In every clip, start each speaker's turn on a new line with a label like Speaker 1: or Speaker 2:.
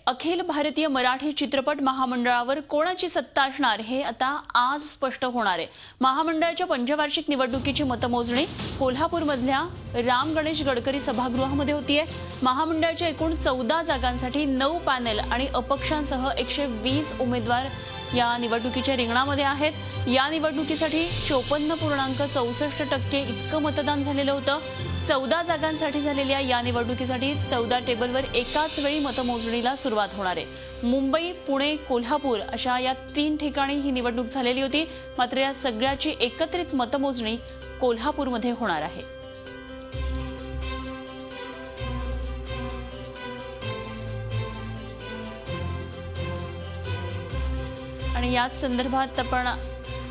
Speaker 1: अखिल भारतीय मराठी चित्रपट महामंडळावर कोणाची सत्ता असणार हे आता आज स्पष्ट होणार आहे। महामंडळाच्या पंचवार्षिक निवडणुकीची मतमोजणी कोल्हापूरमधल्या राम गणेश गडकरी सभागृहामध्ये होतीये। महामंडळाच्या एकूण 14 जागांसाठी 9 पॅनल आणि अपक्षांसह 120 उमेदवार या निवडणुकीच्या रिंगणामध्ये आहेत। या निवडणुकीसाठी 54.64% इतकं मतदान झालेलं होतं। 14 जागांसाठी झालेल्या या निवडणुकीसाठी 14 टेबलवर एकाच वेळी मतमोजणीला सुरुवात होणार आहे। मुंबई, पुणे, कोल्हापूर अशा या 3 ठिकाणी ही निवडणूक झालेली होती। मात्र या सगळ्याची एकत्रित मतमोजणी कोल्हापूरमध्ये होणार आहे। आणि याच संदर्भात आपण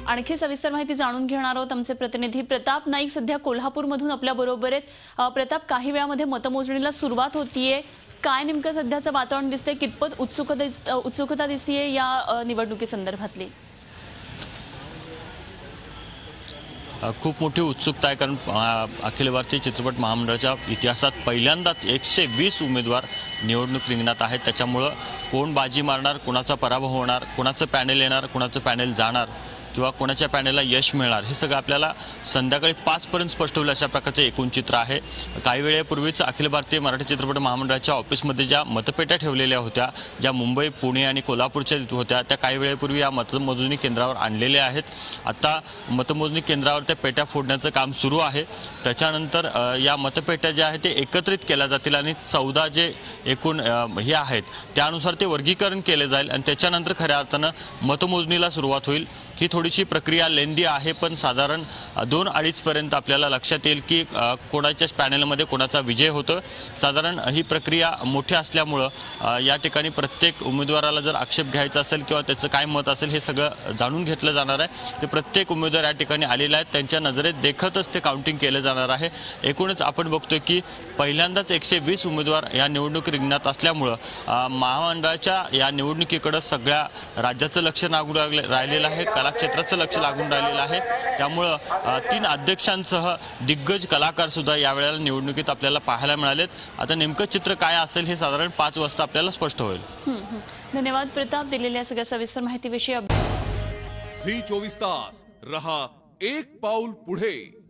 Speaker 1: आणखी सविस्तर माहिती जाणून घेणार आहोत। आमचे प्रतिनिधी प्रताप नाईक सध्या कोल्हापूरमधून आपल्या बरोबर आहेत। प्रताप, काही वेळामध्ये मतमोजणीला सुरुवात होतीये, काय नेमकं सध्याचं वातावरण दिसतंय, कितपत उत्सुकता दिसतेय या निवडणुकी संदर्भातली?
Speaker 2: खूप मोठी उत्सुकता आहे, कारण अखिल भारतीय चित्रपट महामंडळाच्या इतिहासात पहिल्यांदाच 120 उमेदवार निवडणूक रिंगणात आहेत। त्याच्यामुळं कोण बाजी मारणार, कोणाचा पराभव होणार, कोणाचं पॅनल येणार, कोणाचं पॅनल जाणार किंवा कोणाच्या पॅनलला यश मिळणार हे सगळं आपल्याला संध्याकाळी 5 पर्यंत स्पष्ट होईल अशा प्रकारचे एकूण चित्र आहे। काही वेळेपूर्वीच अखिल भारतीय मराठी चित्रपट महामंडळाच्या ऑफिसमध्ये ज्या मतपेट्या ठेवलेल्या होत्या, ज्या मुंबई, पुणे आणि कोल्हापूरच्या होत्या, त्या काही वेळेपूर्वी या मतमोजणी केंद्रावर आणलेल्या आहेत। आता मतमोजणी केंद्रावर त्या पेट्या फोडण्याचं काम सुरू आहे। त्याच्यानंतर या मतपेट्या ज्या आहेत ते एकत्रित केल्या जातील आणि 14 जे एकूण हे आहेत त्यानुसार ते वर्गीकरण केले जाईल आणि त्याच्यानंतर खऱ्या अर्थानं मतमोजणीला सुरुवात होईल। ही थोडीशी प्रक्रिया लेंदी आहे, पण साधारण 2-2.5 पर्यंत आपल्याला लक्षात येईल की कोणाच्याच पॅनलमध्ये कोणाचा विजय होतो। साधारण ही प्रक्रिया मोठी असल्यामुळं या ठिकाणी प्रत्येक उमेदवाराला जर आक्षेप घ्यायचा असेल किंवा त्याचं काय मत असेल हे सगळं जाणून घेतलं जाणार आहे। ते प्रत्येक उमेदवार या ठिकाणी आलेले आहेत, त्यांच्या नजरेत देखतच ते काउंटिंग केलं जाणार आहे। एकूणच आपण बघतोय की पहिल्यांदाच 120 उमेदवार या निवडणूक रिंगणात असल्यामुळं महामंडळाच्या या निवडणुकीकडे सगळ्या राज्याचं लक्ष लागून राहिलेलं आहे, क्षेत्राचं लक्ष लागून राहिलेलं आहे। त्यामुळं 3 अध्यक्षांसह दिग्गज कलाकार सुद्धा यावेळेला निवडणुकीत आपल्याला पाहायला मिळालेत। आता नेमकं चित्र काय असेल हे साधारण 5 वाजता आपल्याला स्पष्ट होईल।
Speaker 1: धन्यवाद प्रताप, दिलेल्या सगळ्या सविस्तर माहितीविषयी।
Speaker 3: झी 24 तास रहा एक पाऊल पुढे।